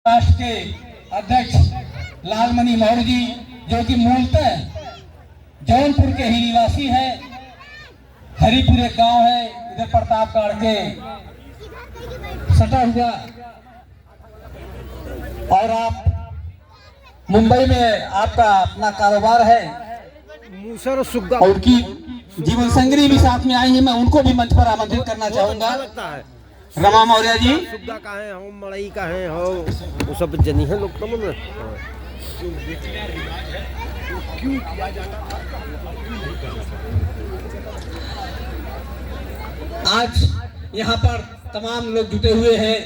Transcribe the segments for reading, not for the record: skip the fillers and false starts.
राष्ट्र के अध्यक्ष लालमणि मौर्य जी, जो कि मूलतः जौनपुर के ही निवासी है। हरिपुर एक गांव है इधर प्रतापगढ़ के सटा हुआ, और आप मुंबई में आपका अपना कारोबार है। मूसर सुग्गा और उनकी जीवन संगिनी भी साथ में आई है। मैं उनको भी मंच पर आमंत्रित करना चाहूंगा। लगता है रमा मौर्य जी, सुग्गा का है हो, मड़ई का है हो, वो सब जनी है लोग तो मन। आज यहाँ पर तमाम लोग जुटे हुए हैं।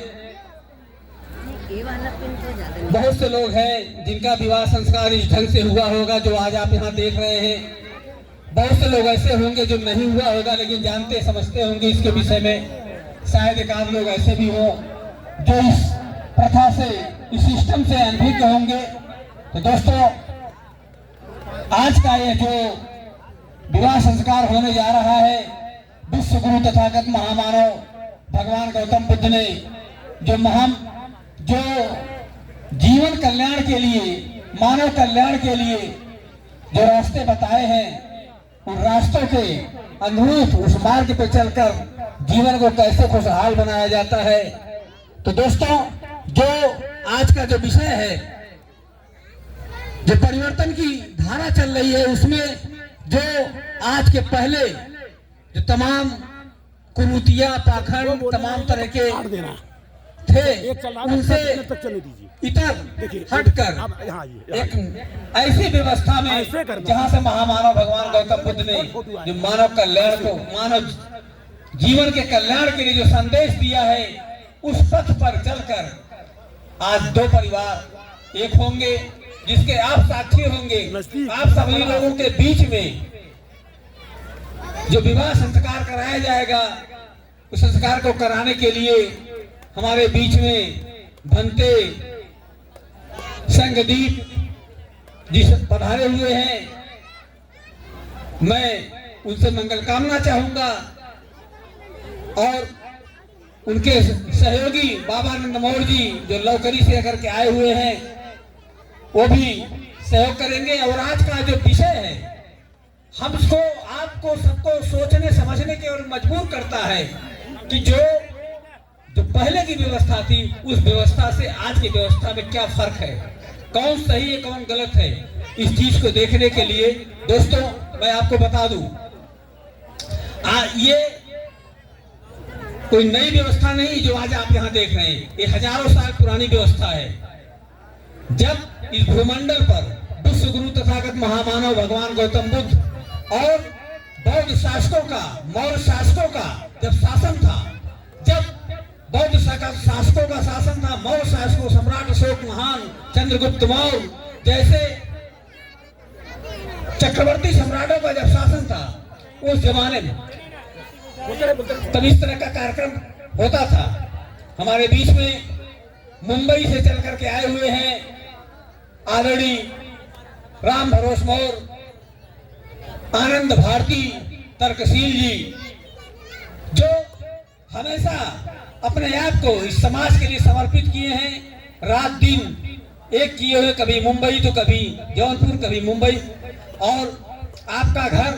बहुत से लोग हैं जिनका विवाह संस्कार इस ढंग से हुआ होगा जो आज आप यहाँ देख रहे हैं। बहुत से लोग ऐसे होंगे जो नहीं हुआ होगा, लेकिन जानते समझते होंगे इसके विषय में। शायद एक आध लोग ऐसे भी हो जो इस प्रथा से, इस सिस्टम से अनभिज्ञ होंगे। तो दोस्तों, आज का ये जो विवाह संस्कार होने जा रहा है, विश्व गुरु तथागत महामानव भगवान गौतम बुद्ध ने जो जीवन कल्याण के लिए, मानव कल्याण के लिए जो रास्ते बताए हैं, उन रास्तों के अनुरूप उस मार्ग पे चलकर जीवन को कैसे खुशहाल बनाया जाता है। तो दोस्तों, जो आज का जो विषय है, जो परिवर्तन की धारा चल रही है, उसमें जो आज के पहले जो तमाम कुरीतियां, पाखंड, तमाम तरह के थे, उनसे इतर हटकर एक ऐसी व्यवस्था में जहां से महामानव भगवान गौतम बुद्ध ने जो मानव कल्याण को, मानव जीवन के कल्याण के लिए जो संदेश दिया है, उस पथ पर चलकर आज दो परिवार एक होंगे, जिसके आप साक्षी होंगे। आप सभी लोगों के बीच में जो विवाह संस्कार कराया जाएगा, उस संस्कार को कराने के लिए हमारे बीच में भंते संगदीप जी पधारे हुए हैं। मैं उनसे मंगल कामना चाहूंगा, और उनके सहयोगी बाबानंद मौर्य जी जो लौकरी से करके आए हुए हैं, वो भी सहयोग करेंगे। और आज का जो विषय है, हमको, आपको, सबको सोचने समझने की ओर मजबूर करता है कि जो पहले की व्यवस्था थी, उस व्यवस्था से आज की व्यवस्था में क्या फर्क है, कौन सही है, कौन गलत है। इस चीज को देखने के लिए दोस्तों, मैं आपको बता दूं, ये कोई नई व्यवस्था नहीं जो आज आप यहाँ देख रहे हैं। ये हजारों साल पुरानी व्यवस्था है। जब इस भूमंडल पर विश्व गुरु तथागत महामानव भगवान गौतम बुद्ध और बौद्ध शासकों का, मौर्य शासकों का जब शासन था, जब बौद्ध शासकों का शासन था, मौर्य शासकों, सम्राट अशोक महान, चंद्रगुप्त मौर्य जैसे चक्रवर्ती सम्राटों का जब शासन था, उस जमाने में तब इस तरह का कार्यक्रम होता था। हमारे बीच में मुंबई से चल करके आए हुए हैं आदरणीय राम भरोस मौर्य, आनंद भारती तर्कशील जी, जो हमेशा अपने आप को इस समाज के लिए समर्पित किए हैं। रात दिन एक किए हुए, कभी मुंबई तो कभी जौनपुर, कभी मुंबई। और आपका घर,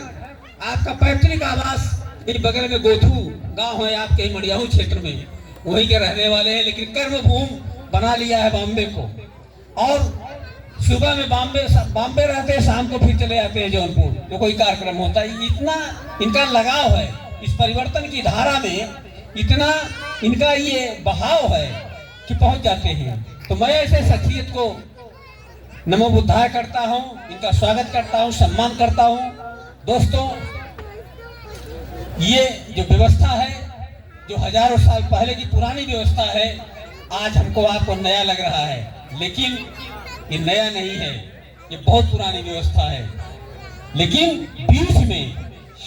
आपका पैतृक आवास इस बगल में गोथू गांव है, आपके मड़ियाहू क्षेत्र में, वहीं के रहने वाले हैं, लेकिन कर्म भूमि बना लिया है बॉम्बे को। और सुबह में बॉम्बे रहते हैं, शाम को फिर चले जाते हैं जौनपुर, तो कोई कार्यक्रम होता है। इतना इनका लगाव है इस परिवर्तन की धारा में, इतना इनका ये बहाव है कि पहुंच जाते हैं। तो मैं ऐसे शख्सियत को नमो बुद्धाय करता हूं, इनका स्वागत करता हूं, सम्मान करता हूं। दोस्तों, ये जो व्यवस्था है, जो हजारों साल पहले की पुरानी व्यवस्था है, आज हमको आपको नया लग रहा है, लेकिन ये नया नहीं है, ये बहुत पुरानी व्यवस्था है। लेकिन बीच में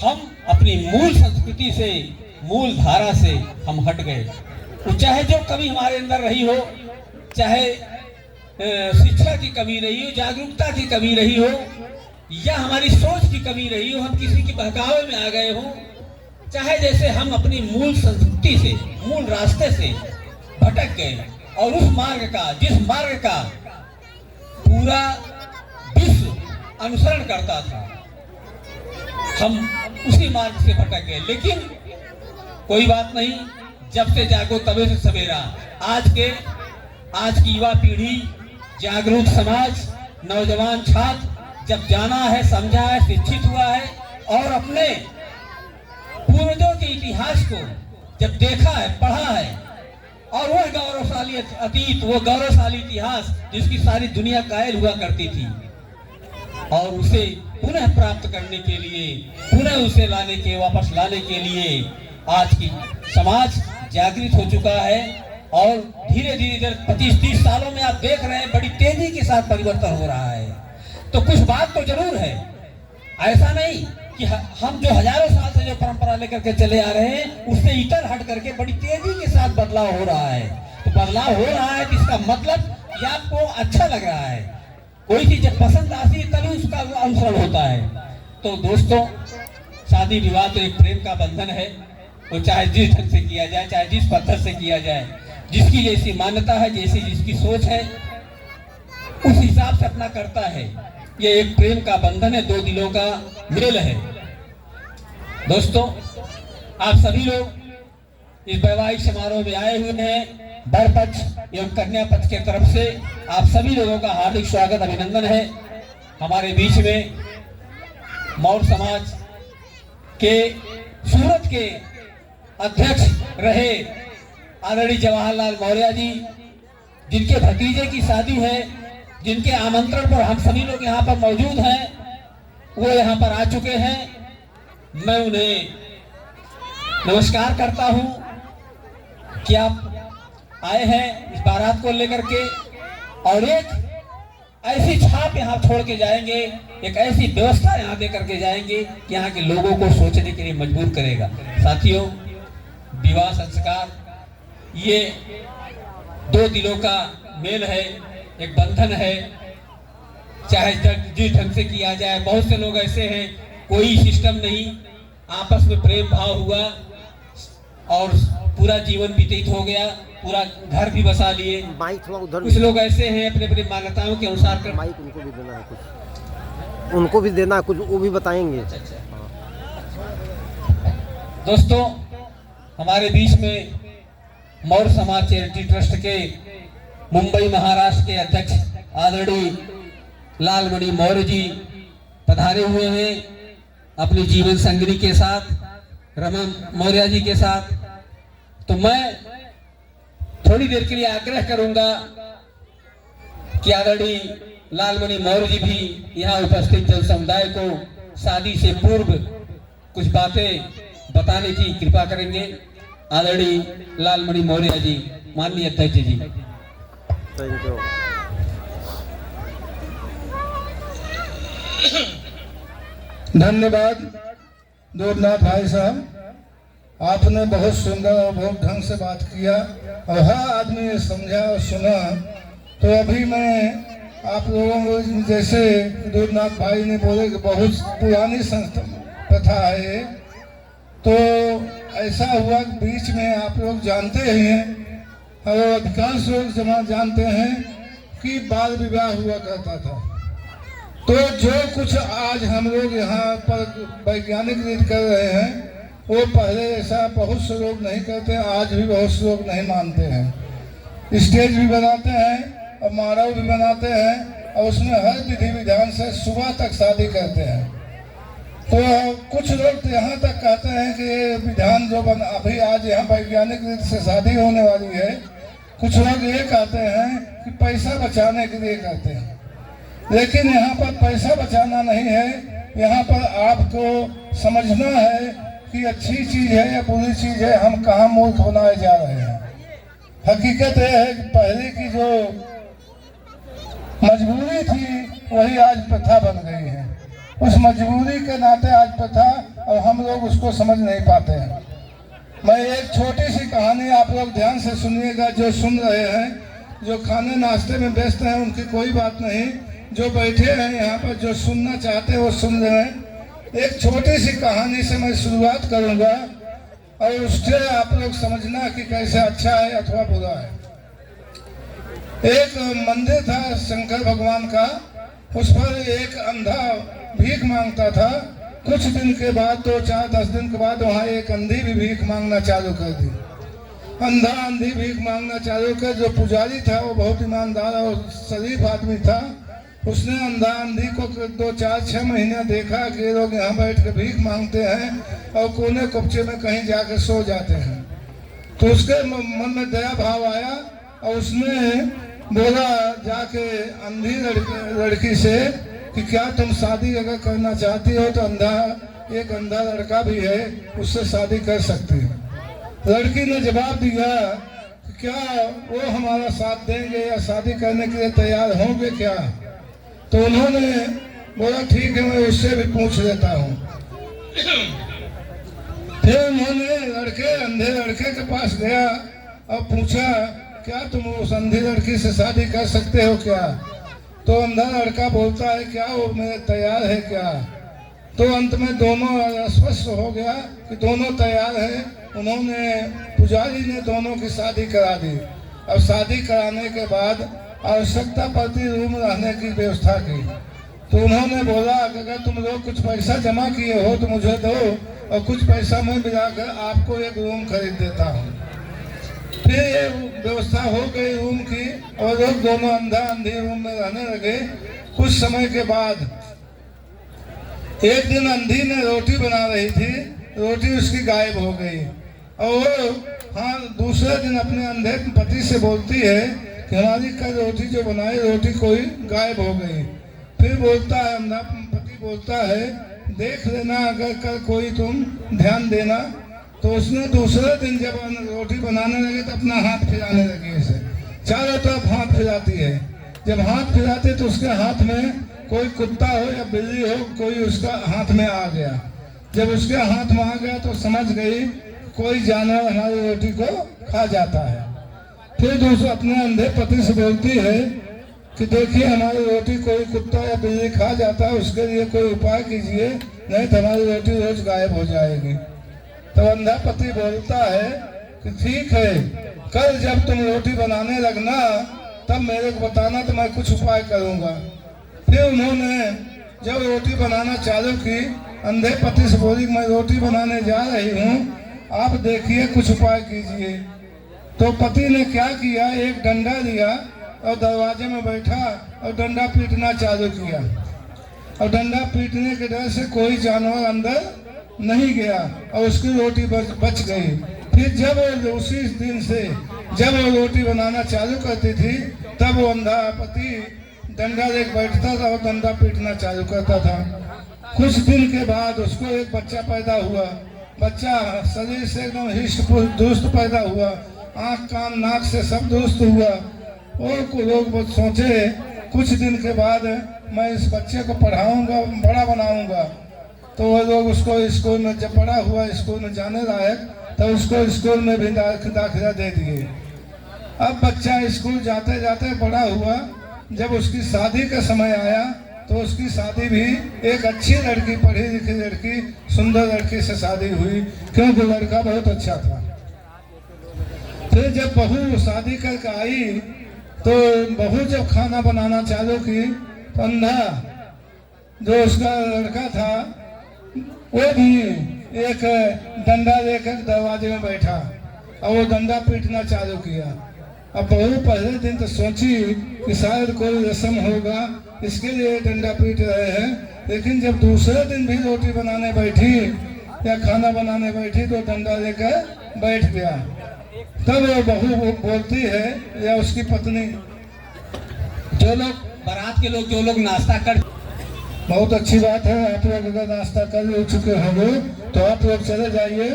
हम अपनी मूल संस्कृति से, मूल धारा से हम हट गए। तो चाहे जो कमी हमारे अंदर रही हो, चाहे शिक्षा की कमी रही हो, जागरूकता की कमी रही हो, या हमारी सोच की कमी रही हो, हम किसी के बहकावे में आ गए हो, चाहे जैसे हम अपनी मूल संस्कृति से, मूल रास्ते से भटक गए, और उस मार्ग का, जिस मार्ग का पूरा विश्व अनुसरण करता था, हम उसी मार्ग से भटक गए। लेकिन कोई बात नहीं, जब से जागो तबे से सवेरा। आज की युवा पीढ़ी, जागरूक समाज, नौजवान छात्र जब जाना है, समझा है, शिक्षित हुआ है और अपने पूर्वजों के इतिहास को जब देखा है, पढ़ा है और वह गौरवशाली अतीत, वो गौरवशाली इतिहास जिसकी सारी दुनिया कायल हुआ करती थी, और उसे पुनः प्राप्त करने के लिए, पुनः उसे वापस लाने के लिए आज की समाज जागृत हो चुका है। और धीरे धीरे 25-30 सालों में आप देख रहे हैं बड़ी तेजी के साथ परिवर्तन हो रहा है। तो कुछ बात तो जरूर है, ऐसा नहीं कि हम जो हजारों साल से जो परंपरा लेकर के चले आ रहे हैं उससे इतर हट करके बड़ी तेजी के साथ बदलाव हो रहा है। तो बदलाव हो रहा है तो इसका मतलब कि आपको अच्छा लग रहा है, कोई चीज जब पसंद आती है तभी उसका अनुसरण होता है। तो दोस्तों, शादी विवाह तो एक प्रेम का बंधन है, वो चाहे जिस ढंग से किया जाए, चाहे जिस पद्धति से किया जाए, जिसकी जैसी मान्यता है, जैसी जिसकी सोच है, उस हिसाब से अपना करता है। ये एक प्रेम का बंधन है, दो दिलों का मेल है। दोस्तों, आप सभी लोग इस वैवाहिक समारोह में आए हुए हैं। वर पक्ष एवं कन्या पक्ष के तरफ से आप सभी लोगों का हार्दिक स्वागत, अभिनंदन है। हमारे बीच में मौर्य समाज के सूरत के अध्यक्ष रहे आदरणीय जवाहरलाल मौर्य जी, जिनके भतीजे की शादी है, जिनके आमंत्रण पर हम सभी लोग यहाँ पर मौजूद हैं, वो यहाँ पर आ चुके हैं। मैं उन्हें नमस्कार करता हूँ कि आप आए हैं इस बारात को लेकर के, और एक ऐसी छाप यहाँ छोड़ के जाएंगे, एक ऐसी व्यवस्था यहाँ दे करके जाएंगे कि यहाँ के लोगों को सोचने के लिए मजबूर करेगा। साथियों, विवाह संस्कार ये दो दिलों का मेल है, एक बंधन है, चाहे जिस ढंग से किया जाए। बहुत से लोग ऐसे हैं, कोई सिस्टम नहीं, आपस में प्रेम भाव हुआ और पूरा जीवन व्यतीत हो गया, पूरा घर भी बसा लिए। कुछ लोग ऐसे हैं अपने अपनी मान्यताओं के अनुसार कर। माइक उनको भी देना है, कुछ उनको भी देना है, कुछ वो भी बताएंगे। अच्छा। दोस्तों, हमारे बीच में मौर्य समाज चैरिटी ट्रस्ट के मुंबई महाराष्ट्र के अध्यक्ष आदरणीय लालमणि मौर्य जी पधारे हुए हैं अपनी जीवन संगिनी के साथ, रमा मौर्य जी के साथ। तो मैं थोड़ी देर के लिए आग्रह करूंगा कि आदरणीय लालमणि मौर्य जी भी यहाँ उपस्थित जन समुदाय को शादी से पूर्व कुछ बातें बताने की कृपा करेंगे। आदरणीय लालमणि मौर्य जी, माननीय अध्यक्ष जी। Thank you. धन्यवाद दूरनाथ भाई साहब, आपने बहुत सुंदर और बहुत ढंग से बात किया और हर आदमी ने समझा और सुना। तो अभी मैं आप लोगों को, जैसे दूरनाथ भाई ने बोले कि बहुत पुरानी संस्था प्रथा है ये, तो ऐसा हुआ कि बीच में आप लोग जानते ही हैं और अधिकांश लोग जानते हैं कि बाल विवाह हुआ करता था। तो जो कुछ आज हम लोग यहाँ पर वैज्ञानिक रीत कर रहे हैं, वो पहले ऐसा बहुत से लोग नहीं करते, आज भी बहुत से लोग नहीं मानते हैं। स्टेज भी बनाते हैं और मारव भी बनाते हैं और उसमें हर विधि विधान से सुबह तक शादी करते हैं। तो कुछ लोग तो यहाँ तक कहते हैं कि ये विधान जो अभी आज यहाँ वैज्ञानिक रीत से शादी होने वाली है, कुछ लोग ये कहते हैं कि पैसा बचाने के लिए करते हैं। लेकिन यहाँ पर पैसा बचाना नहीं है, यहाँ पर आपको समझना है कि अच्छी चीज़ है या बुरी चीज़ है, हम कहाँ मूर्ख बनाए जा रहे हैं। हकीकत यह है कि पहले की जो मजबूरी थी वही आज प्रथा बन गई है। उस मजबूरी के नाते आज प्रथा, और हम लोग उसको समझ नहीं पाते हैं। मैं एक छोटी सी कहानी आप लोग ध्यान से सुनिएगा, जो सुन रहे हैं, जो खाने नाश्ते में व्यस्त हैं उनकी कोई बात नहीं, जो बैठे हैं यहाँ पर जो सुनना चाहते हैं वो सुन रहे हैं। एक छोटी सी कहानी से मैं शुरुआत करूँगा और उससे आप लोग समझना कि कैसे अच्छा है अथवा बुरा है। एक मंदिर था शंकर भगवान का, उस पर एक अंधा भीख मांगता था। कुछ दिन के बाद, 2-4-10 दिन के बाद वहाँ एक अंधी भी भीख मांगना चालू कर दी। अंधी भीख मांगना चालू कर। जो पुजारी था वो बहुत ईमानदार और शरीफ आदमी था। उसने अंधी को 2-4-6 महीने देखा कि ये लोग यहाँ बैठ के भीख मांगते हैं और कोने कुपचे में कहीं जाकर सो जाते हैं। तो उसके मन में दया भाव आया और उसने बोला जाके अंधी लड़की से कि क्या तुम शादी अगर करना चाहती हो तो एक अंधा लड़का भी है, उससे शादी कर सकती हो। लड़की ने जवाब दिया कि क्या वो हमारा साथ देंगे या शादी करने के लिए तैयार होंगे क्या? तो उन्होंने बोला ठीक है, मैं उससे भी पूछ लेता हूँ। फिर उन्होंने अंधे लड़के के पास गया और पूछा क्या तुम उस अंधी लड़की से शादी कर सकते हो क्या? तो अंधा लड़का बोलता है क्या वो मेरे तैयार है क्या? तो अंत में दोनों स्पष्ट हो गया कि दोनों तैयार हैं। उन्होंने पुजारी ने दोनों की शादी करा दी। अब शादी कराने के बाद आवश्यकता पड़ती रूम रहने की व्यवस्था की। तो उन्होंने बोला कि अगर तुम लोग कुछ पैसा जमा किए हो तो मुझे दो और कुछ पैसा मैं मिलाकर आपको एक रूम खरीद देता हूँ। फिर ये व्यवस्था हो गई रूम की और लोग दोनों अंधी रूम में रहने लगे। कुछ समय के बाद एक दिन अंधी ने रोटी बना रही थी, रोटी उसकी गायब हो गई और दूसरे दिन अपने अंधे पति से बोलती है कि हमारी कल रोटी जो बनाई रोटी कोई गायब हो गई। फिर बोलता है अंधा पति बोलता है देख लेना अगर कल कोई तुम ध्यान देना। तो उसने दूसरे दिन जब रोटी बनाने लगे तो अपना हाथ फिराने लगी, उसे चारों तरफ हाथ फिराती है। जब हाथ फिराते तो उसके हाथ में कोई कुत्ता हो या बिल्ली हो, कोई उसका हाथ में आ गया। जब उसके हाथ में आ गया तो समझ गई कोई जानवर हमारी रोटी को खा जाता है। फिर दूसरा अपने अंधे पति से बोलती है कि देखिए हमारी रोटी कोई कुत्ता या बिल्ली खा जाता है, उसके लिए कोई उपाय कीजिए, नहीं तो हमारी रोटी रोज गायब हो जाएगी। तो अंधा पति बोलता है कि ठीक है, कल जब तुम रोटी बनाने लगना तब मेरे को बताना तो मैं कुछ उपाय करूंगा। फिर उन्होंने जब रोटी बनाना चालू की, अंधे पति से बोली मैं रोटी बनाने जा रही हूँ, आप देखिए कुछ उपाय कीजिए। तो पति ने क्या किया, एक डंडा लिया और दरवाजे में बैठा और डंडा पीटना चालू किया। और डंडा पीटने के डर से कोई जानवर अंदर नहीं गया और उसकी रोटी बच गई। फिर जब उसी दिन से जब वो रोटी बनाना चालू करती थी तब वो अंधा पति डंडा लेकर बैठता था और डंडा पीटना चालू करता था। कुछ दिन के बाद उसको एक बच्चा पैदा हुआ। बच्चा शरीर से एकदम हिष्ट दुरुस्त पैदा हुआ, आँख कान नाक से सब दुरुस्त हुआ। और लोग सोचे कुछ दिन के बाद मैं इस बच्चे को पढ़ाऊंगा, बड़ा बनाऊंगा। तो वो लोग उसको स्कूल में जब बड़ा हुआ, स्कूल में जाने लायक, तो उसको स्कूल में भी दाखिला दे दिए। अब बच्चा स्कूल जाते जाते बड़ा हुआ। जब उसकी शादी का समय आया तो उसकी शादी भी एक अच्छी लड़की, पढ़ी लिखी लड़की, सुंदर लड़की से शादी हुई, क्योंकि लड़का बहुत अच्छा था। फिर जब बहू शादी करके आई तो बहू जब खाना बनाना चालू की तो अंधा जो उसका लड़का था वो भी एक डंडा लेकर दरवाजे में बैठा और वो डंडा पीटना चालू किया। अब बहू पहले दिन तो सोची कि शायद कोई रस्म होगा, इसके लिए डंडा पीट रहे हैं। लेकिन जब दूसरे दिन भी रोटी बनाने बैठी या खाना बनाने बैठी तो डंडा लेकर बैठ गया। तब वो बहू बोलती है या उसकी पत्नी, जो लोग बारात के लोग जो लोग नाश्ता कर, बहुत अच्छी बात है, आप लोग अगर नाश्ता कर चुके होंगे तो आप लोग चले जाइए,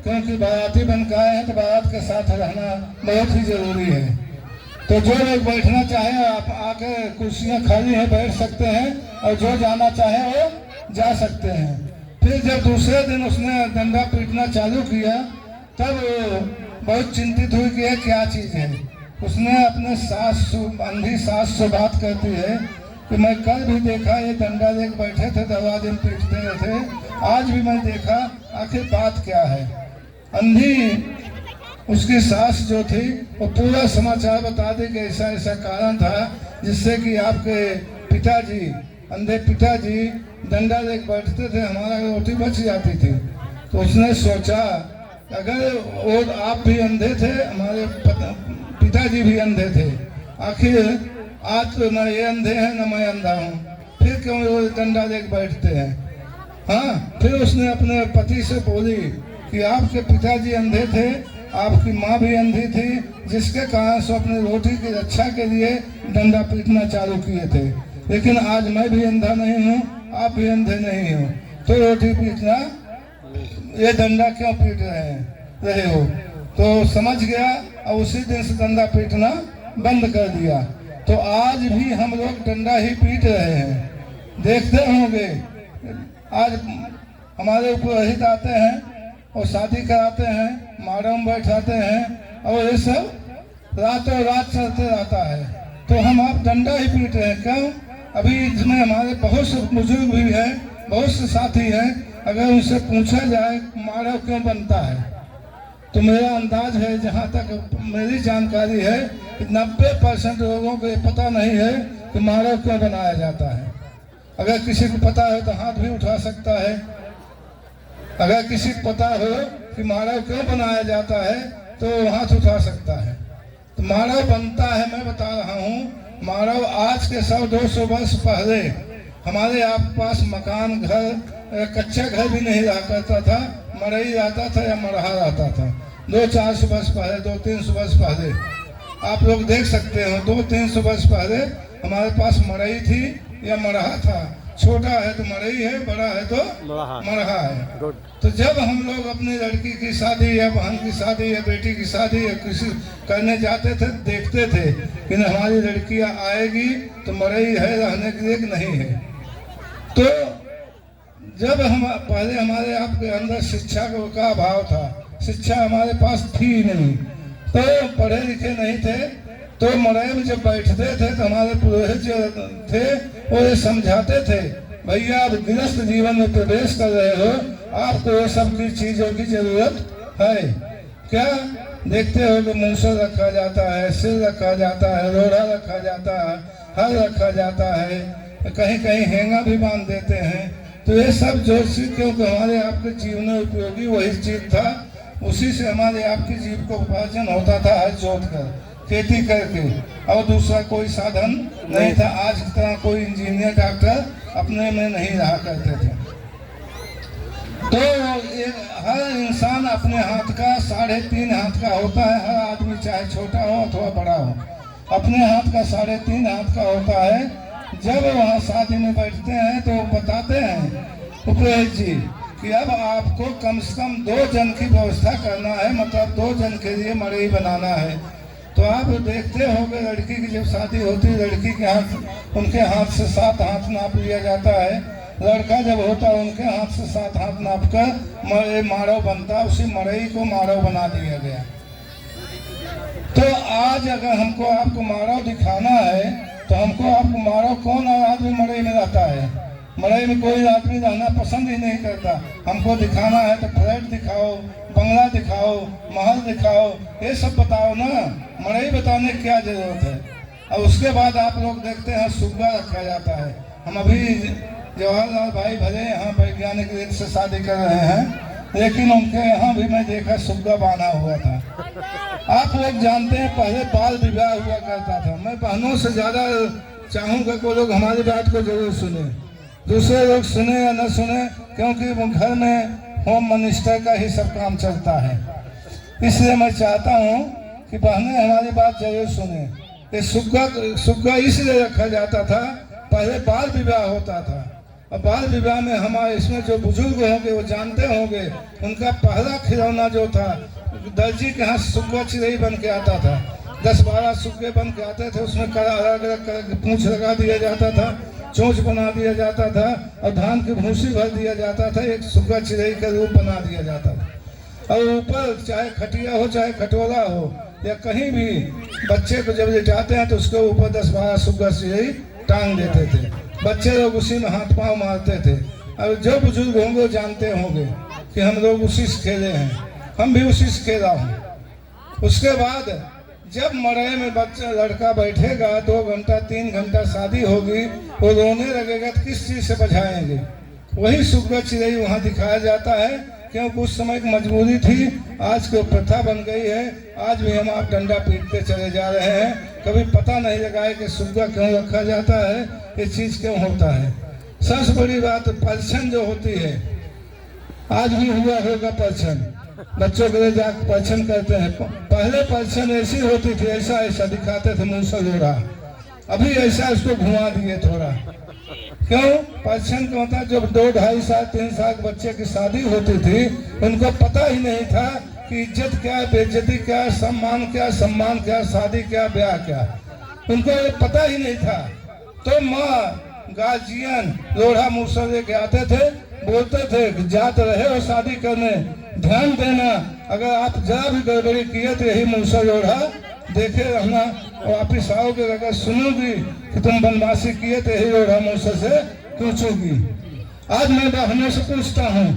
क्योंकि बाराती बन के आए हैं तो बारात के साथ रहना बहुत ही जरूरी है। तो जो लोग बैठना चाहे आप आके, कुर्सियां खाली हैं, बैठ सकते हैं और जो जाना चाहे वो जा सकते हैं। फिर जब दूसरे दिन उसने डंडा पीटना चालू किया तब वो बहुत चिंतित हुई कि यह क्या चीज़ है। उसने अपने अंधी सास से बात करती है कि मैं कल भी देखा ये डंडा लेकर बैठे थे, दरवाजे में पीटते थे, आज भी मैं देखा, आखिर बात क्या है। अंधी उसकी सास जो थी वो पूरा समाचार बता दी कि ऐसा ऐसा कारण था जिससे कि आपके पिताजी, अंधे पिताजी डंडा लेके बैठते थे, हमारा रोटी बच जाती थी। तो उसने सोचा अगर वो आप भी अंधे थे, हमारे पिताजी भी अंधे थे, आखिर आज तो न ये अंधे हैं न मैं अंधा हूँ, फिर क्यों वो डंडा लेके बैठते हैं। हाँ, फिर उसने अपने पति से बोली कि आपके पिताजी अंधे थे, आपकी माँ भी अंधी थी, जिसके कारण से अपनी रोटी की रक्षा के लिए डंडा पीटना चालू किए थे। लेकिन आज मैं भी अंधा नहीं हूँ, आप भी अंधे नहीं हो, तो रोटी पीटना, ये डंडा क्यों पीट रहे हो। तो समझ गया और उसी दिन से डंडा पीटना बंद कर दिया। तो आज भी हम लोग डंडा ही पीट रहे हैं। देखते होंगे आज हमारे पुरोहित आते हैं और शादी कराते हैं, माड़ों में बैठाते हैं और ये सब रातों रात चलते रहता है। तो हम आप डंडा ही पीट रहे हैं। क्यों? अभी इसमें हमारे बहुत से बुजुर्ग भी हैं, बहुत से साथी हैं, अगर उनसे पूछा जाए माड़ो क्यों बनता है, तो मेरा अंदाज है, जहाँ तक मेरी जानकारी है, 90% लोगों को ये पता नहीं है कि माड़ो क्यों बनाया जाता है। अगर किसी को पता है तो हाथ भी उठा सकता है। अगर किसी को पता हो कि माड़ो क्यों बनाया जाता है तो हाथ उठा सकता है। तो माड़ो बनता है, मैं बता रहा हूँ, माड़ो आज के 100-200 वर्ष पहले हमारे आप पास मकान, घर, कच्चा घर भी नहीं रहा करता था, मड़ई रहता था या मरहा रहता था। 200-400 वर्ष पहले, 200-300 वर्ष पहले आप लोग देख सकते हो, 200-300 वर्ष पहले हमारे पास मड़ई थी या मरहा था। छोटा है तो मड़ई है, बड़ा है तो मरहा है। तो जब हम लोग अपनी लड़की की शादी या बहन की शादी या बेटी की शादी या किसी करने जाते थे, देखते थे कि हमारी लड़कियां आएगी तो मड़ई है रहने के लिए नहीं है। तो जब हम पहले हमारे आपके अंदर शिक्षा का अभाव था, शिक्षा हमारे पास थी नहीं, तो पढ़े लिखे नहीं थे, तो मड़ई में जब बैठते थे तो हमारे पुरोहित जो थे वो ये समझाते थे, भैया आप गृहस्थ जीवन में प्रवेश कर रहे हो, आपको ये सब की चीजों की जरूरत है क्या। देखते हो कि मूसर रखा जाता है, सिर रखा जाता है, लोढ़ा रखा जाता है, हल रखा जाता है, कहीं कहीं हेंगा भी बांध देते हैं। तो ये सब जो क्योंकि हमारे आपके जीवन में उपयोगी वही चीज था, उसी से हमारे आपके जीव को उपार्जन होता था, हल जोत कर, खेती करके, और दूसरा कोई साधन नहीं था। आज की तरह कोई इंजीनियर, डॉक्टर अपने में नहीं रहा करते थे। तो हर इंसान अपने हाथ का 3.5 हाथ का होता है। हर आदमी चाहे छोटा हो अथवा बड़ा हो, अपने हाथ का 3.5 हाथ का होता है। जब वहाँ शादी में बैठते हैं तो बताते हैं पुरोहित जी कि अब आपको कम से कम 2 जन की व्यवस्था करना है, मतलब 2 जन के लिए मड़ई बनाना है। तो आप देखते होंगे लड़की की जब शादी होती है, लड़की के हाथ, उनके हाथ से 7 हाथ नाप लिया जाता है। लड़का जब होता है उनके हाथ से 7 हाथ नाप कर माड़ो बनता, उसी मड़ई को माड़ो बना दिया गया। तो आज अगर हमको आपको माड़ो दिखाना है तो हमको आपको माड़ो, कौन आदमी मड़ई में रहता है? मड़ई में कोई आदमी रहना पसंद ही नहीं करता। हमको दिखाना है तो फ्लैट दिखाओ, बंगला दिखाओ, महल दिखाओ, ये सब बताओ ना, मड़ई बताने की क्या जरूरत है। और उसके बाद आप लोग देखते हैं सुग्गा रखा जाता है। हम अभी जवाहरलाल भाई भले यहाँ वैज्ञानिक रीत से शादी कर रहे हैं, लेकिन उनके यहाँ भी मैं देखा सुग्गा बांधा हुआ था। आप लोग जानते हैं पहले बाल विवाह हुआ करता था। मैं बहनों से ज्यादा चाहूँगा कि लोग हमारी बात को जरूर सुने, दूसरे लोग सुने या न सुने, क्योंकि वो घर में होम मिनिस्टर का ही सब काम चलता है। इसलिए मैं चाहता हूँ कि बहनें हमारी बात जरूर सुने। ये सुग्गा इसलिए रखा जाता था, पहले बाल विवाह होता था, और बाल विवाह में हमारे इसमें जो बुजुर्ग होंगे वो जानते होंगे, उनका पहला खिलौना जो था, दर्जी के यहाँ सुग्गा चिड़ई बन के आता था। 10-12 सुग्गे बन के आते थे, उसमें अलग अलग पूंछ लगा दिया जाता था, चोंच बना दिया जाता था, और धान की भूसी भर दिया जाता था, एक सुग्गा चिड़ई का रूप बना दिया जाता था। और ऊपर चाहे खटिया हो चाहे खटोला हो या कहीं भी बच्चे को जब लेटाते हैं तो उसके ऊपर 10-12 सुग्गा चिड़ई टांग देते थे। बच्चे लोग उसी में हाथ पांव मारते थे। और जो बुजुर्ग होंगे वो जानते होंगे कि हम लोग उसी से खेले हैं, हम भी उसी से खेला हूँ। उसके बाद जब मड़ई में बच्चा लड़का बैठेगा 2 घंटा 3 घंटा शादी होगी, वो रोने लगेगा तो किस चीज़ से बजाएंगे? वही सुग्गा चिड़ई वहाँ दिखाया जाता है, क्योंकि उस समय की मजबूरी थी। आज की प्रथा बन गई है, आज भी हम आप डंडा पीटते चले जा रहे हैं, कभी पता नहीं लगाए कि सुग्गा क्यों रखा जाता है, ये चीज़ क्यों होता है। सबसे बड़ी बात परछन जो होती है, आज भी हुआ होगा परछन, बच्चों के लिए जाकर परछन करते हैं। पहले परछन ऐसी होती थी, ऐसा ऐसा दिखाते थे मुंह से जोड़ा, अभी ऐसा इसको घुमा दिए थोड़ा। क्यों? परछन का होता, जब 2, 2.5 साल 3 साल के बच्चे की शादी होती थी, उनको पता ही नहीं था कि इज्जत क्या, बेइज्जती क्या, सम्मान क्या, सम्मान क्या, शादी क्या, ब्याह क्या, उनको ये पता ही नहीं था। तो माँ गार्जियन लोढ़ा मुसर लेके आते थे, बोलते थे जाते रहे और शादी करने, ध्यान देना, अगर आप जरा भी गड़बड़ी किए तो यही मूसा लोढ़ा देखे रहना, और वापिस आओगे अगर सुनोगी कि तुम बनवासी किए तो यही लोढ़ा मूसा से पूछोगी। आज मैं बहनों से पूछता हूँ,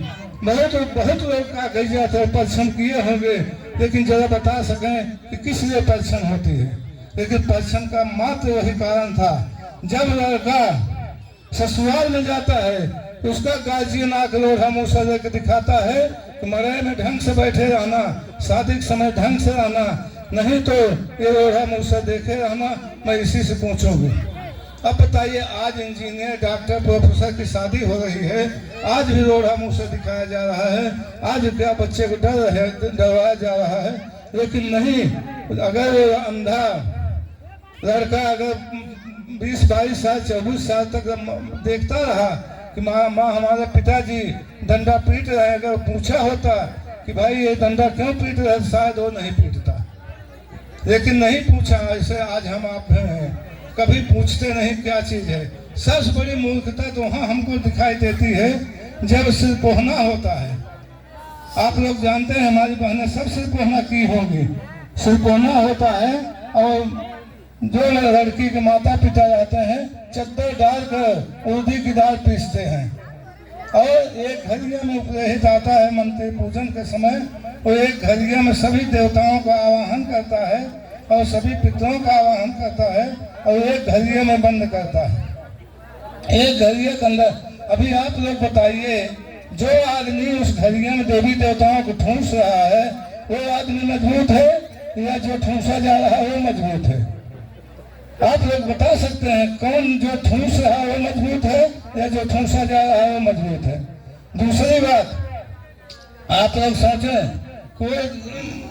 बहुत लोग का कही जाते हैं परछन किए होंगे, लेकिन जरा बता सकें कि किस लिए परछन होती है। लेकिन परछन का मात्र वही कारण था, जब लड़का ससुराल में जाता है तो उसका गार्जियन आकर लोढ़ा मूसा लेकर दिखाता है कि मड़ई में ढंग से बैठे रहना, शादी के समय ढंग से रहना, नहीं तो ये लोढ़ा मूसा देखे रहना, मैं इसी से पूछूंगी। अब बताइए, आज इंजीनियर डॉक्टर प्रोफेसर की शादी हो रही है, आज भी लोढ़ा मूसा दिखाया जा रहा है, आज क्या बच्चे को डरवाया जा रहा है। लेकिन नहीं, अगर अंधा लड़का अगर 20-22 साल 24 साल तक देखता रहा कि माँ हमारे पिताजी डंडा पीट रहे हैं, अगर पूछा होता कि भाई ये डंडा क्यों पीट रहे, शायद वो नहीं पीटता। लेकिन नहीं पूछा, ऐसे आज हम आप हैं, कभी पूछते नहीं क्या चीज़ है। सबसे बड़ी मूर्खता तो वहाँ हमको दिखाई देती है जब सिरपोहना होता है। आप लोग जानते हैं हमारी बहनें सब सिरपोहना की होगी। सिरपोहना होता है और जो लड़की के माता पिता रहते हैं चद्दर डालकर उड़दी की दाल पीसते हैं, और एक घड़िया में उपलेहित आता है मंत्री पूजन के समय, और एक घड़िया में सभी देवताओं का आवाहन करता है और सभी पितरों का आवाहन करता है, और एक घड़िया में बंद करता है। एक घड़िया के अंदर अभी आप लोग बताइए, जो आदमी उस घड़िया में देवी देवताओं को ठूंस रहा है वो आदमी मजबूत है या जो ठूंसा जा रहा है वो मजबूत है? आप लोग बता सकते हैं कौन जो ठूंस रहा है वो मजबूत है या जो ठूंसा जा रहा है वो मजबूत है? दूसरी बात, आप लोग सोचें, कोई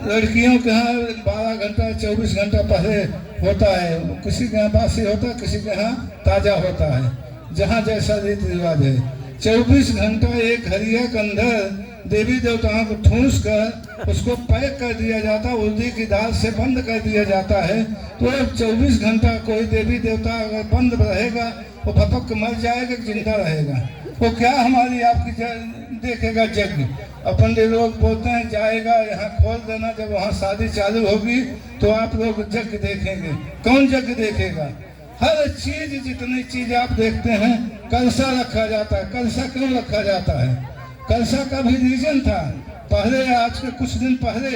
लड़कियों के यहाँ 12 घंटा 24 घंटा पहले होता है, किसी के यहाँ बासी होता है, किसी के यहाँ ताजा होता है, जहाँ जैसा रीति रिवाज है। 24 घंटा एक हरिया के अंदर देवी देवताओं को ठूंस कर उसको पैक कर दिया जाता है, उड़दी की दाल से बंद कर दिया जाता है। तो 24 घंटा कोई देवी देवता अगर बंद रहेगा वो भपक के मर जाएगा कि जिंदा रहेगा? वो क्या हमारी आपकी देखेगा यज्ञ? अपन लोग बोलते हैं जाएगा यहाँ खोल देना, जब वहाँ शादी चालू होगी तो आप लोग यज्ञ देखेंगे। कौन यज्ञ देखेगा? हर चीज, जितनी चीज आप देखते हैं कलशा रखा जाता है। कलशा क्यों रखा जाता है? कलशा का भी रीजन था। पहले, आज के कुछ दिन पहले,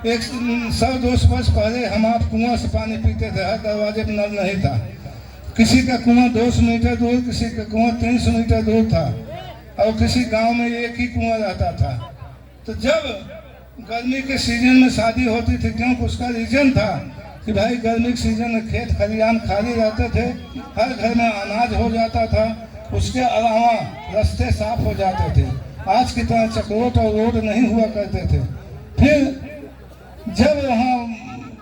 100-200 वर्ष पहले हम आप कुआं से पानी पीते थे, हर दरवाजे पर नल नहीं था। किसी का कुआं 200 मीटर दूर, किसी का कुआं 300 मीटर दूर था, और किसी गांव में एक ही कुआं रहता था। तो जब गर्मी के सीजन में शादी होती थी, क्योंकि उसका रीजन था कि भाई गर्मी के सीजन में खेत खलियान खाली रहते थे, हर घर में अनाज हो जाता था, उसके अलावा रास्ते साफ हो जाते थे। आज की तरह चक्रोट और रोड नहीं हुआ करते थे। फिर जब वहाँ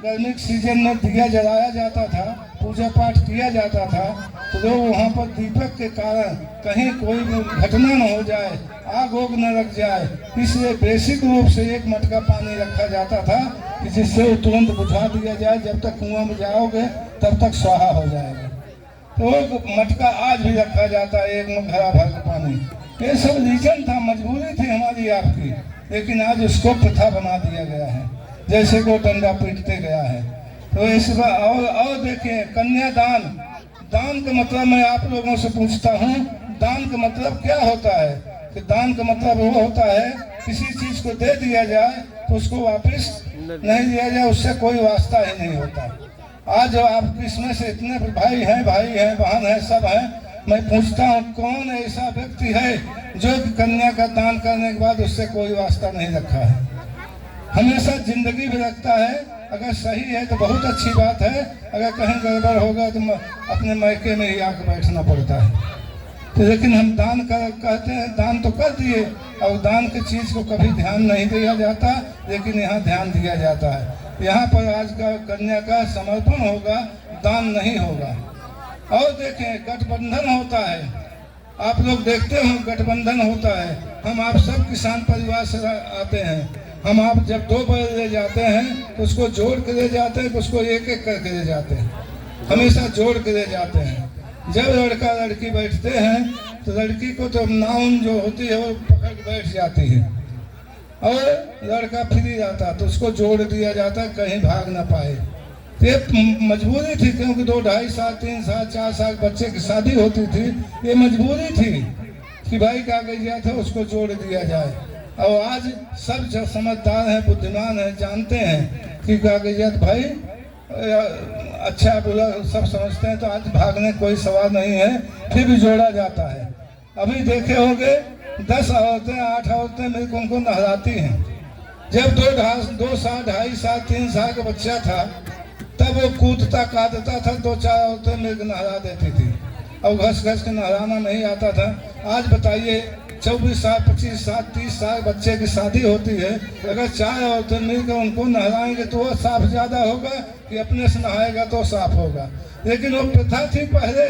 गर्मी के सीजन में दिया जलाया जाता था, पूजा पाठ किया जाता था, तो लोग वहाँ पर दीपक के कारण कहीं कोई घटना न हो जाए, आग ओग न लग जाए, इसलिए बेसिक रूप से एक मटका पानी रखा जाता था कि जिससे वो तुरंत बुझा दिया जाए। जब तक कुआं में जाओगे तब तक स्वाहा हो जाएगा। तो मटका आज भी रखा जाता है, एक घड़ा भर का पानी। ये सब रीजन था, मजबूरी थी हमारी आपकी, लेकिन आज उसको प्रथा बना दिया गया है, जैसे को डंडा पीटते गया है। तो इस बार और देखिए, कन्यादान, दान का मतलब मैं आप लोगों से पूछता हूँ, दान का मतलब क्या होता है? कि दान का मतलब वो होता है किसी चीज को दे दिया जाए तो उसको वापस नहीं दिया जाए उससे कोई वास्ता ही नहीं होता। आज आप इसमें से इतने भाई हैं बहन हैं सब हैं, मैं पूछता हूँ कौन ऐसा व्यक्ति है जो कन्या का दान करने के बाद उससे कोई वास्ता नहीं रखा है? हमेशा जिंदगी भी रखता है। अगर सही है तो बहुत अच्छी बात है, अगर कहीं गड़बड़ होगा तो अपने मैके में ही आकर बैठना पड़ता है। तो लेकिन हम दान कहते हैं, दान तो कर दिए और दान की चीज़ को कभी ध्यान नहीं दिया जाता, लेकिन यहाँ ध्यान दिया जाता है। यहाँ पर आज का कन्या का समर्पण होगा, दान नहीं होगा। और देखें गठबंधन होता है, आप लोग देखते हो गठबंधन होता है। हम आप सब किसान परिवार से आते हैं, हम आप जब 2 बैल ले जाते हैं तो उसको जोड़ के ले जाते हैं, उसको एक एक करके ले जाते हैं, हमेशा जोड़ के ले जाते हैं। जब लड़का लड़की बैठते हैं तो लड़की को तो नाउन जो होती है वो पकड़ के बैठ जाती है और लड़का फ्री जाता तो उसको जोड़ दिया जाता कहीं भाग ना पाए। ये मजबूरी थी, क्योंकि 2, 2.5 साल 3 साल 4 साल बच्चे की शादी होती थी। ये मजबूरी थी कि भाई कागजात है उसको जोड़ दिया जाए। और आज सब जो समझदार हैं, बुद्धिमान हैं, जानते हैं कि कागजात भाई अच्छा बुरा सब समझते हैं, तो आज भागने कोई सवाल नहीं है, फिर भी जोड़ा जाता है। अभी देखे होंगे 10 औरतें 8 औरतें मिलकर उनको नहलाती हैं। जब 2 साल 2.5 साल 3 साल का बच्चा था तब वो कूदता काटता था, 2-4 औरतें मिलकर नहला देती थी और घस घस के नहलाना नहीं आता था। आज बताइए 24 साल 25 साल 30 साल बच्चे की शादी होती है, अगर 4 औरतें मिलकर उनको नहलाएंगे तो वो साफ ज़्यादा होगा कि अपने से नहाएगा तो साफ होगा। लेकिन वो प्रथा थी पहले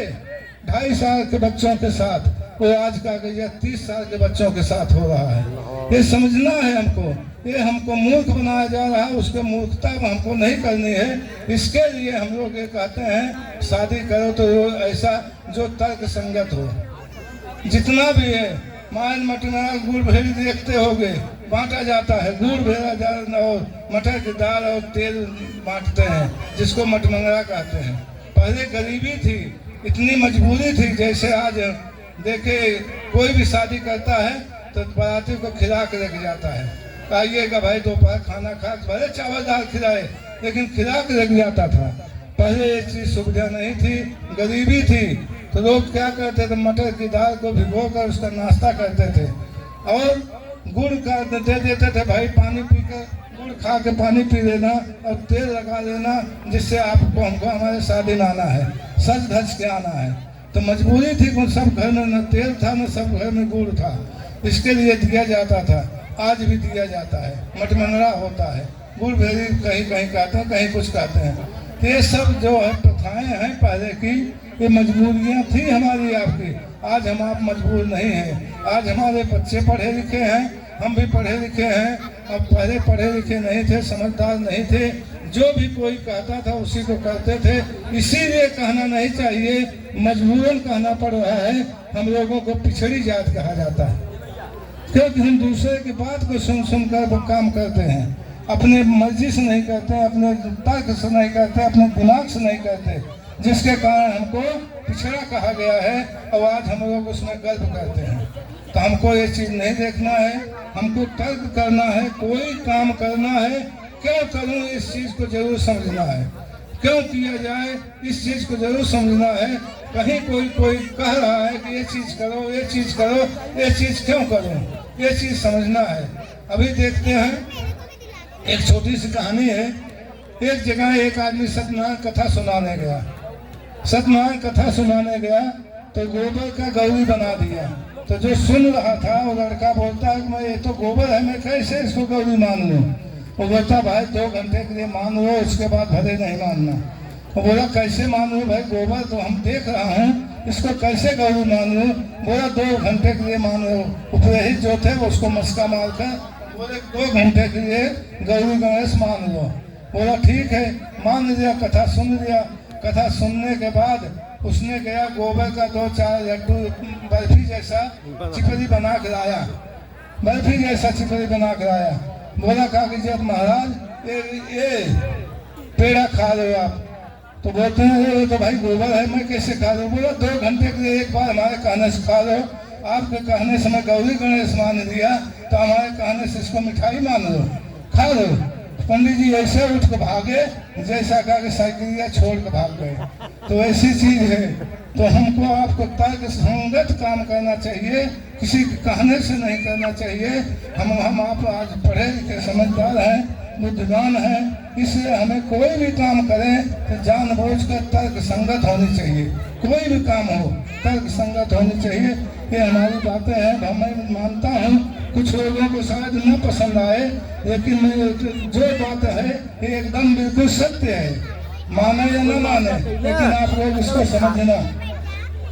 2.5 साल के बच्चों के साथ, वो आज का 30 साल के बच्चों के साथ हो रहा है। ये समझना है हमको, ये हमको मूर्ख बनाया जा रहा है, उसके मूर्खता हमको नहीं करनी है। इसके लिए हम लोग ये कहते हैं शादी करो तो ऐसा जो तर्क संगत हो। जितना भी है मायन मटमरा गुड़ भेड़ देखते होगे बांटा जाता है, गुड़ भेड़ा जाता और मटर की दाल और तेल बांटते हैं, जिसको मटमंगरा कहते हैं। पहले गरीबी थी, इतनी मजबूरी थी। जैसे आज देखे कोई भी शादी करता है तो बाराती को खिला के लेके जाता है, आइएगा भाई दोपहर खाना खा, भले चावल दाल खिलाए लेकिन खिला के लेके जाता था। पहले ये चीज़ सुविधा नहीं थी, गरीबी थी, तो लोग क्या करते थे मटर की दाल को भिगो कर उसका नाश्ता करते थे और गुड़ का दे देते थे, भाई पानी पीकर गुड़ खा के पानी पी लेना और तेल लगा लेना, जिससे आपको हमको हमारे शादी में आना है, सज धज के आना है। तो मजबूरी थी, सब घर में न तेल था न सब घर में गुड़ था, इसके लिए दिया जाता था। आज भी दिया जाता है, मटमंगरा होता है, गुड़ भेड़ी कहीं कहीं कहते हैं, कहीं कुछ कहते हैं। ये सब जो है प्रथाएं हैं पहले की, ये मजबूरियाँ थी हमारी आपकी। आज हम आप मजबूर नहीं हैं, आज हमारे बच्चे पढ़े लिखे हैं, हम भी पढ़े लिखे हैं। अब पहले पढ़े लिखे नहीं थे, समझदार नहीं थे, जो भी कोई कहता था उसी को करते थे। इसीलिए कहना नहीं चाहिए, मजबूरन कहना पड़ रहा है। हम लोगों को पिछड़ी जात कहा जाता है, क्योंकि हम दूसरे की बात को सुन सुनकर वो काम करते हैं, अपने मर्जी से नहीं करते, अपने तर्क से नहीं करते, अपने दिमाग से नहीं करते, जिसके कारण हमको पिछड़ा कहा गया है और आज हम लोग उसमें गर्व करते हैं। तो हमको ये चीज़ नहीं देखना है, हमको तर्क करना है, कोई काम करना है, क्यों करूँ इस चीज़ को जरूर समझना है, क्यों किया जाए इस चीज़ को जरूर समझना है। कहीं कोई कह रहा है कि ये चीज़ करो, ये चीज़ करो, ये चीज़ क्यों करो, ये चीज़ समझना है। अभी देखते हैं एक छोटी सी कहानी है। एक जगह एक आदमी सत्यनारायण कथा सुनाने गया, सत्यनारायण कथा सुनाने गया तो गोबर का गौरी बना दिया। तो जो सुन रहा था वो लड़का बोलता है कि मैं ये तो गोबर है, मैं कैसे इसको गौरी मान लूँ। वो बोलता भाई 2 घंटे के लिए मान लो, उसके बाद भले नहीं मानना। वो बोला कैसे मान लूँ भाई, गोबर तो हम देख रहा हूँ, इसको कैसे गौरी मान लूँ। बोला 2 घंटे के लिए मान लो। उपरहित जो थे उसको मस्का मारकर बोले 2 घंटे के लिए गौरी गणेश मान लो। बोला ठीक है, मान लिया, कथा सुन लिया। कथा सुनने के बाद उसने गया गोबर का 2-4 लड्डू बर्फी जैसा चिपरी बना कर आया, बर्फी जैसा चिपरी बना कर आया। बोला कागजात महाराज ये पेड़ा खा लो आप। तो बोलते हैं ये तो भाई गोबर है, मैं कैसे खा लूँ। बोला 2 घंटे के लिए एक बार हमारे कहने से खा लो। आपके कहने से मैं गौरी गणेश मान लिया, तो हमारे कहने से इसको मिठाई मान लो, खा लो। पंडित जी ऐसे उठ के भागे जैसा कहा कि साइकिलिया छोड़ के भाग गए। तो ऐसी चीज है। तो हमको आपको तर्क संगत काम करना चाहिए, किसी के कहने से नहीं करना चाहिए। हम आप आज पढ़े लिखे समझदार हैं, बुद्धिमान हैं, इसलिए हमें कोई भी काम करें तो जानबूझ कर तर्क संगत होनी चाहिए। कोई भी काम हो तर्क संगत होनी चाहिए। ये हमारी बातें हैं। मैं मानता हूँ कुछ लोगों को शायद न पसंद आए, लेकिन जो बात है ये एकदम बिल्कुल सत्य है, माने या न माने, लेकिन आप लोग इसको समझना।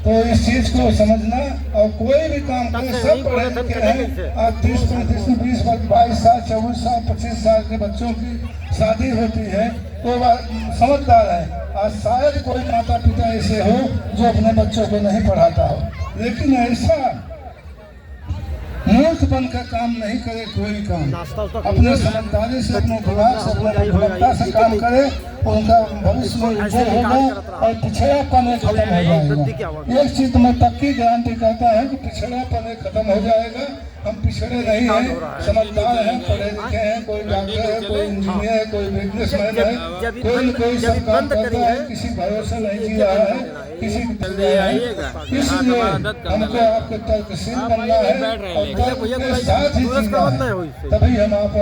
तो इस चीज को समझना और कोई भी काम करें। सब पढ़े लिखे हैं। आज 30, 35, 20, 22 साल, 24 साल, 25 साल के बच्चों की शादी होती है तो समझदार है। आज शायद कोई माता पिता ऐसे हो जो अपने बच्चों को नहीं पढ़ाता हो, लेकिन ऐसा मूर्ख बनकर काम नहीं करे। कोई काम अपने समझदारी से, अपने दिमाग से, अपने बुद्धिमत्ता से काम करे, उनका भविष्य में उज्जवल होगा और पिछड़ापन खत्म हो जाएगा। एक चीज मैं पक्की गारंटी करता है कि पिछड़ापन खत्म हो जाएगा। हम पिछड़े नहीं हैं, समझदार हैं, पढ़े लिखे हैं। कोई डॉक्टर है, कोई इंजीनियर है, कोई बिजनेसमैन है, कोई न कोई सब काम करता है, किसी भरोसे नहीं जी रहा है, किसी इसलिए हमको आपको तर्कशील बनना है और तर्क के साथ ही जीना है। तभी हम आप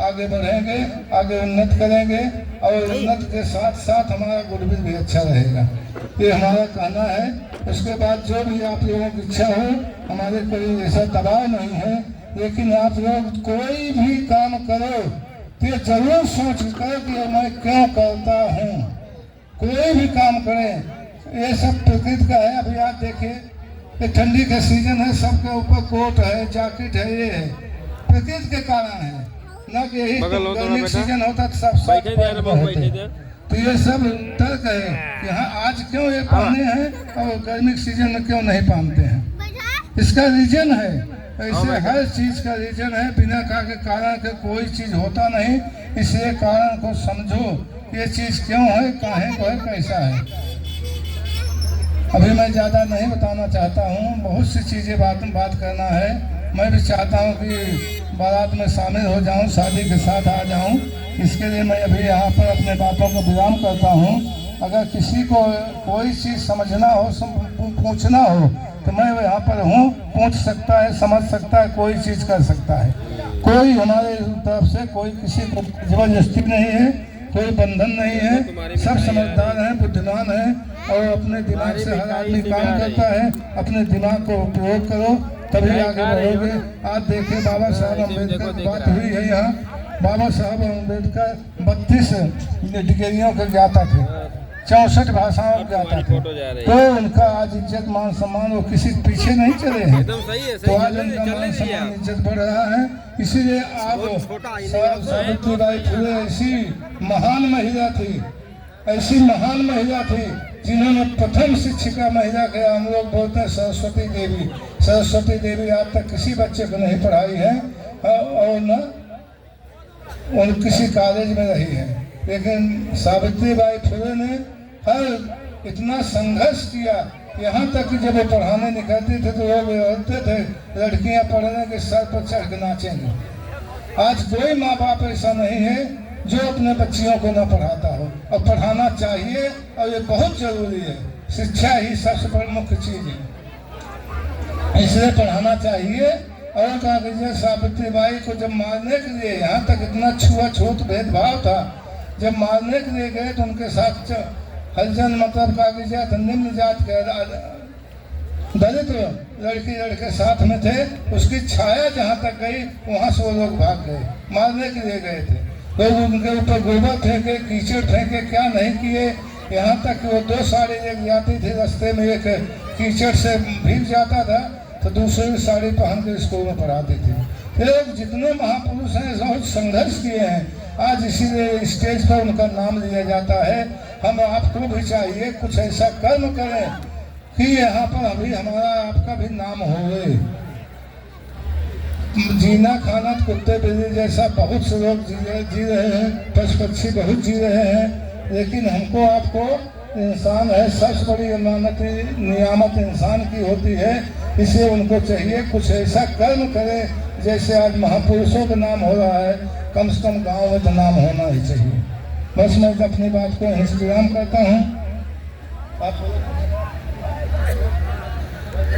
आगे बढ़ेंगे, आगे उन्नत करेंगे और उन्नत के साथ साथ हमारा गुडविल भी अच्छा रहेगा। ये हमारा कहना है। उसके बाद जो भी आप लोगों की इच्छा हो, हमारे कोई ऐसा दबाव नहीं है, लेकिन आप लोग कोई भी काम करो तो जरूर सोच कर कि मैं क्यों करता हूँ। कोई भी काम करें, ये सब प्रकृति का है। अभी आप देखिए ये ठंडी का सीजन है, सबके ऊपर कोट है, जैकेट है, ये है प्रकृति के कारण है, न कि यही गर्मी सीजन होता तो सब तो ये सब तर्क है कि हाँ आज क्यों ये पहने हैं और गर्मी के सीजन में क्यों नहीं पहनते हैं। इसका रीजन है। ऐसे हर चीज का रीजन है। बिना के कारण के कोई चीज होता नहीं। इसलिए कारण को समझो, ये चीज क्यों है, काहे को है, कैसा है। अभी मैं ज़्यादा नहीं बताना चाहता हूँ, बहुत सी चीज़ें बात करना है। मैं भी चाहता हूँ कि बारात में शामिल हो जाऊँ, शादी के साथ आ जाऊँ। इसके लिए मैं अभी यहाँ पर अपने बातों को विराम करता हूँ। अगर किसी को कोई चीज़ समझना हो, पूछना हो तो मैं यहाँ पर हूँ, पूछ सकता है, समझ सकता है, कोई चीज़ कर सकता है। कोई हमारे तरफ से कोई किसी को जबरदस्ती नहीं है, कोई बंधन नहीं है। सब समझदार हैं, बुद्धिमान हैं और अपने दिमाग से हर आदमी काम करता है। अपने दिमाग को उपयोग करो तभी आगे बढ़ोगे। आज देखिए बाबा साहब अम्बेडकर की बात हुई है यहाँ। बाबा साहब अम्बेडकर 32 डिग्रियों के ज्ञाता थे, 64 भाषाओं के ज्ञाता थे। तो उनका आज इज्जत मान सम्मान वो किसी के पीछे नहीं चले हैं, तो आज उनका मान सम्मान इज्जत बढ़ रहा है। इसीलिए आप सावित्रीबाई फुले ऐसी महान महिला थी, ऐसी महान महिला थी जिन्होंने प्रथम शिक्षिका महिला के हम लोग बोलते हैं सरस्वती देवी। सरस्वती देवी आज तक किसी बच्चे को नहीं पढ़ाई है और न उन किसी कॉलेज में रही है, लेकिन सावित्रीबाई फुले ने हर इतना संघर्ष किया। यहाँ तक कि जब वो पढ़ाने निकलते थे तो लोग बोलते थे लड़कियाँ पढ़ने के सर पर चढ़ के नाचेंगे। आज कोई माँ बाप ऐसा नहीं है जो अपने बच्चियों को न पढ़ाता हो, और पढ़ाना चाहिए और ये बहुत जरूरी है। शिक्षा ही सबसे प्रमुख चीज है, इसलिए पढ़ाना चाहिए। और कहा कि सावित्रीबाई को जब मारने के लिए, यहाँ तक इतना छुआछूत भेदभाव था, जब मारने के लिए गए तो उनके साथ हरिजन मतलब कहा कि निम्न जात के दलित लड़के साथ में थे। उसकी छाया जहाँ तक गई वहाँ से वो लोग भाग गए, मारने के लिए गए थे। लोग उनके ऊपर गोबर फेंके, कीचड़ फेंके, क्या नहीं किए। यहाँ तक कि वो 2 साड़ी एक जाती थी, रास्ते में एक कीचड़ से भीग जाता था तो दूसरी साड़ी पहन के स्कूल में पढ़ाते थे। लोग जितने महापुरुष हैं बहुत संघर्ष किए हैं, आज इसीलिए स्टेज पर उनका नाम लिया जाता है। हम आपको भी चाहिए कुछ ऐसा कर्म करें कि यहाँ पर अभी हमारा आपका भी नाम होवे। जीना खाना कुत्ते बिल्ली जैसा बहुत से लोग जी रहे हैं, पशु पक्षी बहुत जी रहे हैं, लेकिन हमको आपको इंसान है, सबसे बड़ी नियामत इंसान की होती है इसे उनको चाहिए कुछ ऐसा कर्म करे जैसे आज महापुरुषों का नाम हो रहा है, कम से कम गांव में तो नाम होना ही चाहिए। बस मैं अपनी बात को यहीं से विराम करता हूँ। आप